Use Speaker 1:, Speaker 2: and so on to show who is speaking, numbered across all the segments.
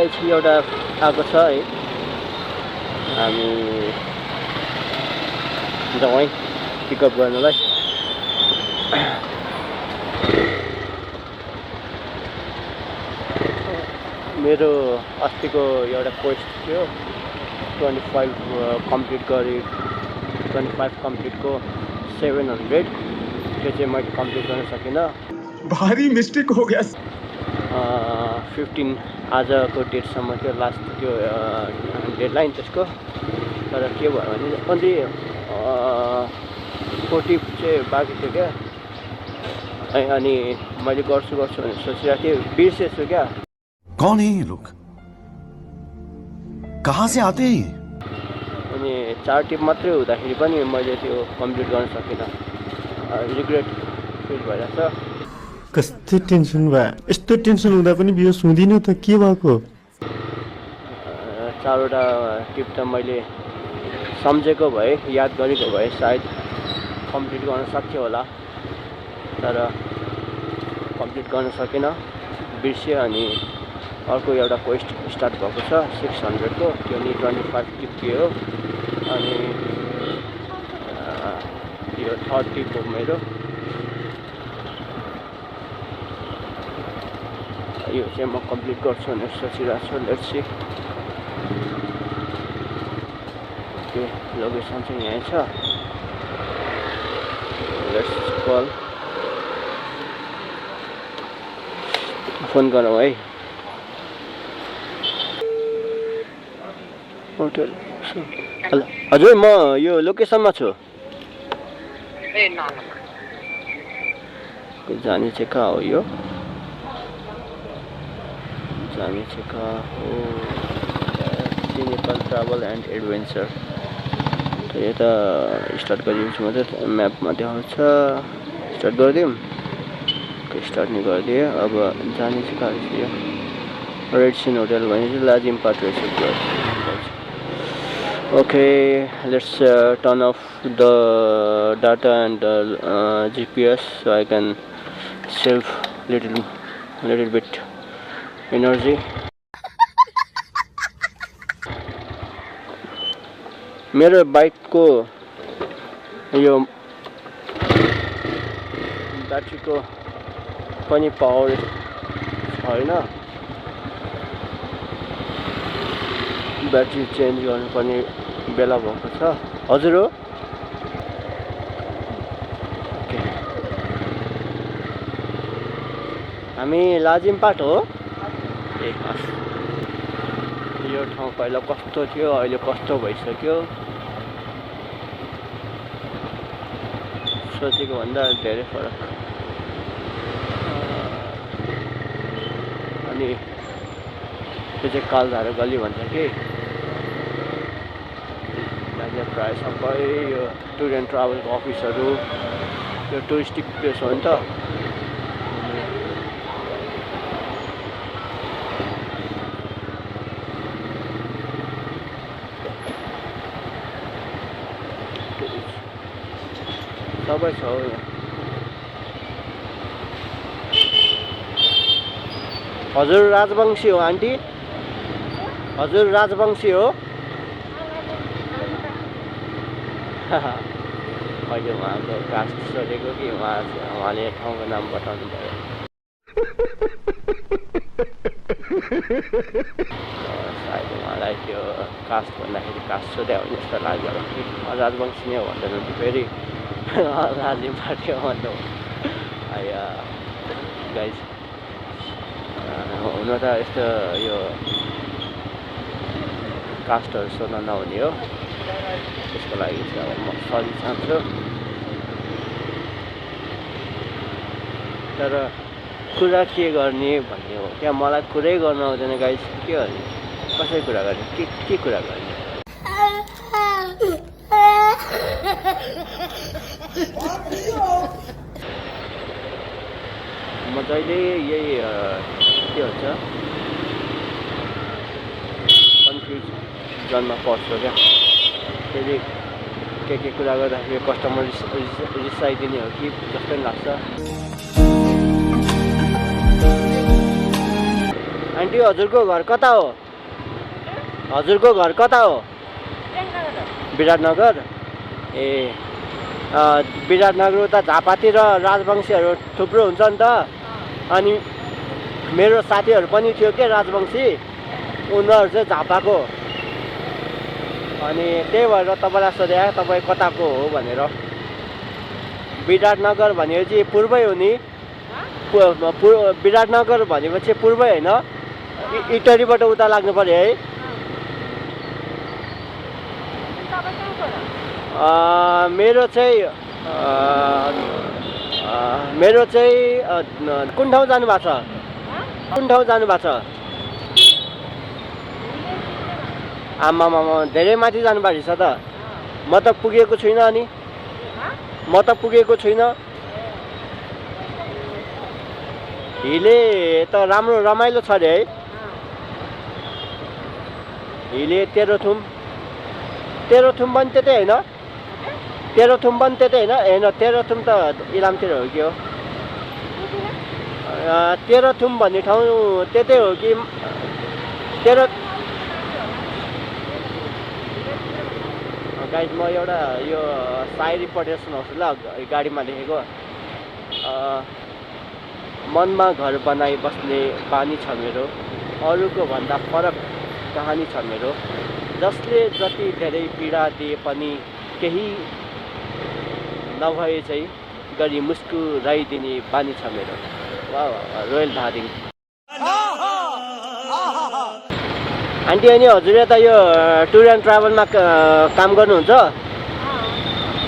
Speaker 1: Guys एउटा आएको छ है, हामी जाउँ है पिकअप गर्नलाई। मेरो अस्तिको एउटा क्वेस्ट थियो 25 कम्प्लिट गरे, 25 कम्प्लिटको 700 त्यो चाहिँ मैले कम्प्लिट गर्न सकिनँ।
Speaker 2: भारी मिस्टेक हो गया।
Speaker 1: 15 आजको डेटसम्म थियो लास्ट त्यो डेडलाइन त्यसको। तर के भयो भने अन्त 40 चाहिँ बाँकी थियो क्या। अनि मैले गर्छु भनेर सोचिरहेको थिएँ, बिर्सेछु क्या।
Speaker 3: कौन है ये लोग, कहाँ से आते हैं?
Speaker 1: अनि 4 टिप मात्रै हुँदाखेरि पनि मैले त्यो कम्प्लिट गर्न सकिनँ। रिग्रेट फिल भइरहेछ।
Speaker 4: कस्तो टेन्सन भयो, यस्तो टेन्सन हुँदा पनि बियोस हुँदिन त के भएको?
Speaker 1: 4वटा टिप त मैले सम्झेको भए, याद गरेको भए सायद कम्प्लिट गर्न सक्थ्यो होला, तर कम्प्लिट गर्न सकिनँ, बिर्सेँ। अनि अर्को एउटा क्वेस्ट स्टार्ट भएको छ 600 को, त्यो नि 25 टिप थियो। अनि यो 3rd टिप हो मेरो। यो चाहिँ म कम्प्लिट गर्छु भनेर सोचिरहेको छु। Let's see. ओके, लोकेसन चाहिँ यहीँ छ। लेट्स कल, फोन गरौँ है। होटल। हेलो हजुर, म यो लोकेसनमा छु। जाने चाहिँ कहाँ हो यो? जाने चाहिँ कहाँ हो? Nepal travel and adventure. त यता स्टार्ट गरिदिन्छु म त, म्यापमा देखाउँछ। स्टार्ट गरिदिउँ। स्टार्ट नै गरिदिएँ। अब जाने चाहिँ कहाँ रहेछ यो? रेड सिन होटल भने चाहिँ लाजिमपाट रहेछ। Okay, let's turn off the data and the GPS so I can save little bit energy. मेरो बाइकको यो ब्याट्रीको पनि पावर छैन, ब्याट्री चेन्ज गर्नुपर्ने बेला भएको छ। हजुर हो। ओके, हामी लाजिमपाट हो। ए हस्, यो ठाउँ पहिला कस्तो थियो, अहिले कस्तो भइसक्यो। सोचेको भन्दा धेरै फरक। अनि त्यो चाहिँ कालधारा गल्ली भन्छ कि। प्रायः सबै यो टुर एन्ड ट्राभलको अफिसहरू, यो टुरिस्टिक प्लेस हो नि त। सबै छ। हजुर राजवंशी हो आन्टी? हजुर राजवंशी हो? अहिले उहाँको कास्ट सोधेको कि उहाँले ठाउँको नाम बताउनु भयो। सायद उहाँलाई त्यो कास्ट भन्दाखेरि कास्ट सोध्या हो जस्तो लाग्यो कि राजवंशी नै हो भन्दा फेरि लाजिमपाट हो भन्दा गाइज। हुन त यस्तो यो कास्टहरू सोध्न नहुने हो, त्यसको लागि चाहिँ अब म सरी चाहन्छु। तर कुरा के गर्ने भन्ने हो क्या, मलाई कुरै गर्न आउँदैन गाइस। के गर्ने, कसरी कुरा गर्ने, के कुरा गर्ने? म जहिले यही के भन्छ कन्फ्युजनमा पर्छु क्या। फेरि के कुरा गर्दाखेरि कस्टमर रिसाइदिने हो कि जस्तै लाग्छ। आन्टी हजुरको घर कता हो? हजुरको घर कता हो? विराटनगर। ए विराटनगर उता झापातिर राजवंशीहरू थुप्रो हुन्छ नि त। अनि मेरो साथीहरू पनि थियो के राजवंशी, उनीहरू चाहिँ झापाको। अनि त्यही भएर तपाईँलाई सोधेँ तपाईँ कताको हो भनेर। विराटनगर भनेपछि पूर्वै हो नि? विराटनगर भनेपछि पूर्वै होइन? इटरीबाट उता लाग्नु पर्यो है? मेरो चाहिँ कुन ठाउँ जानु भएको छ? कुन ठाउँ जानु भएको छ? आमामा धेरै माथि जानुभएको रहेछ त। म त पुगेको छुइनँ। अनि म त पुगेको छुइनँ। हिले त राम्रो रमाइलो छ अरे है? हिले तेह्रथुम पनि त्यतै होइन? तेह्रथुम पनि त्यतै होइन? होइन तेह्रथुम त इलामतिर हो कि हो? तेह्रथुम भन्ने ठाउँ त्यतै हो कि? गाइज म एउटा यो सायरी पढेर सुनाउँछु ल, गाडीमा लेखेको। मनमा घर बनाई बस्ने बानी छ मेरो, अरूको भन्दा फरक कहानी छ मेरो। जसले जति धेरै पीडा दिए पनि केही नभए चाहिँ गरी मुस्कुराइदिने बानी छ मेरो। वाह रोयल धादिङ। आन्टी अनि हजुर यता यो टुर एन्ड ट्राभलमा काम गर्नुहुन्छ?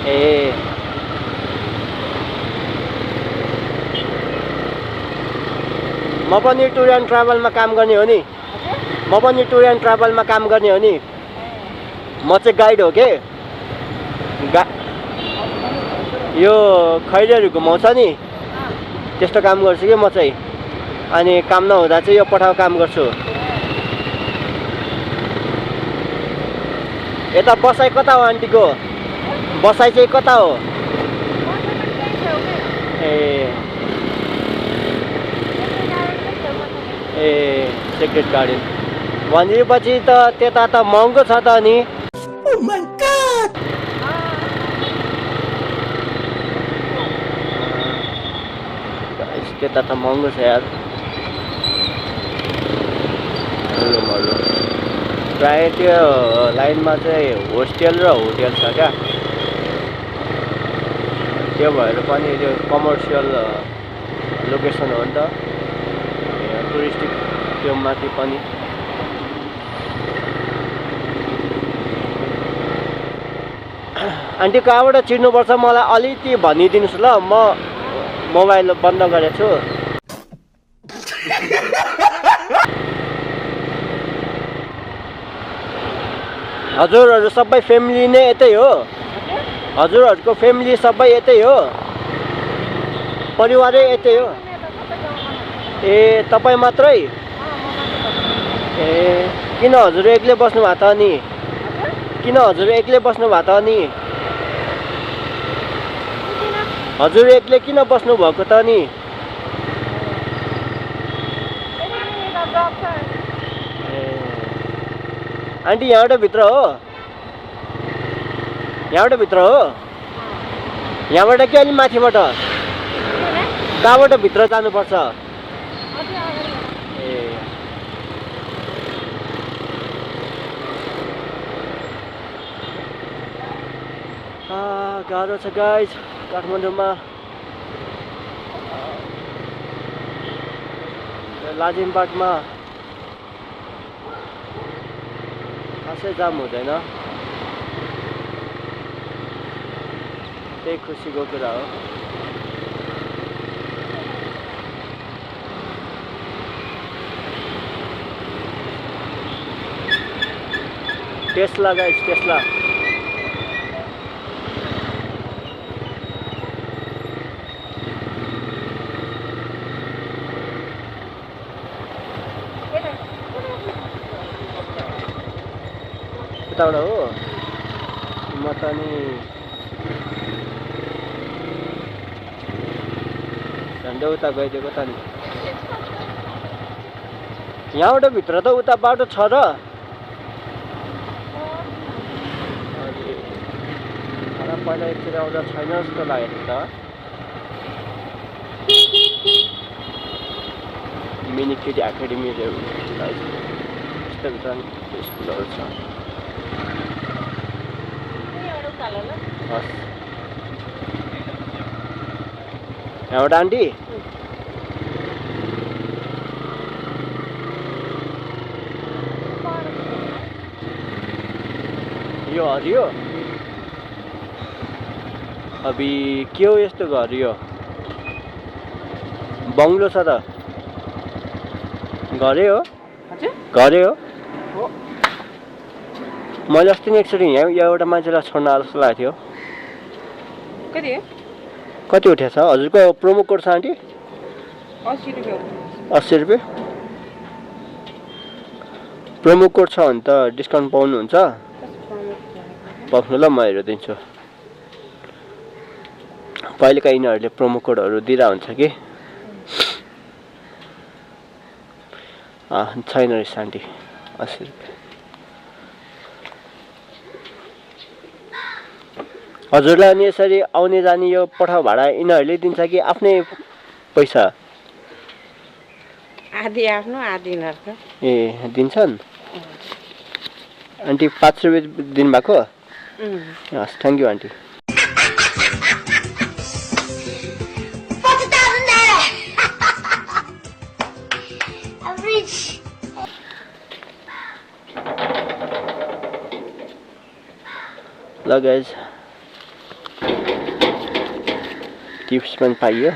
Speaker 1: ए म पनि टुर एन्ड ट्राभलमा काम गर्ने हो नि। म पनि टुर एन्ड ट्राभलमा काम गर्ने हो नि। म चाहिँ गाइड हो के? यो खैरेहरू घुमाउँछ नि, त्यस्तो काम गर्छु कि म चाहिँ। अनि काम नहुँदा चाहिँ यो पठाउ काम गर्छु। यता बसाइ कता हो आन्टीको? बसाइ चाहिँ कता हो? ए सेक्रेट गार्डन भनेपछि त त्यता त महँगो छ त नि? त्यता त महँगो छ यार। प्राय त्यो लाइनमा चाहिँ होस्टेल र होटेल छ क्या, त्यो भएर पनि त्यो कमर्सियल लोकेसन हो नि त, टुरिस्टिक त्यो माथि पनि। आन्टी कहाँबाट चिन्नुपर्छ मलाई अलिकति भनिदिनुहोस् ल, म मोबाइल बन्द गरेको छु। हजुरहरू सबै फ्यामिली नै यतै हो? हजुरहरूको फ्यामिली सबै यतै हो? परिवारै यतै हो? ए तपाईँ मात्रै? ए किन हजुर एक्लै बस्नु भएको त अनि? किन हजुर एक्लै बस्नु भएको त अनि? हजुर एक्लै किन बस्नु भएको त अनि? आन्टी यहाँबाट भित्र हो? यहाँबाट भित्र हो? यहाँबाट कि अलि माथिबाट? कहाँबाट भित्र जानुपर्छ? ए गाह्रो छ गाइज काठमाडौँमा। लाजिमबाटमा खासै जाम हुँदैन, त्यही खुसीको कुरा हो। Tesla guys, Tesla. उताबाट हो? म त नि झन्डै उता गइदिएको त नि। यहाँबाट भित्र त उता बाटो छ र पहिला एकचोटि आउँदा छैन जस्तो लागेको त मिनी किड एकाडेमीहरू यस्तो हुन्छ स्कुलहरू छ हस् यहाँबाट आन्टी यो हरियो अबि के हो यस्तो घर यो बङ्गलो छ त घरै हो घरै हो मैले अस्ति नै एकचोटि यहाँ एउटा मान्छेलाई छोड्न आलो जस्तो लागेको थियो कति उठेको छ हजुरको प्रोमो कोड छ आन्टी 80 रुपियाँ प्रोमो कोड छ भने त डिस्काउन्ट पाउनुहुन्छ पक्नु ल म हेरिदिन्छु पहिलेका यिनीहरूले प्रोमो कोडहरू दिइरहेको हुन्छ कि छैन रहेछ आन्टी 80 रुपियाँ हजुरलाई अनि यसरी आउने जाने यो पठाउ भाडा यिनीहरूले दिन्छ कि आफ्नै पैसा
Speaker 5: आधी आफ्नो आधी यिनीहरूको
Speaker 1: ए दिन्छन् आन्टी 5 रुपियाँ दिनुभएको हस् थ्याङ्क यू आन्टी ल गाइज टिप्स पनि पाइयो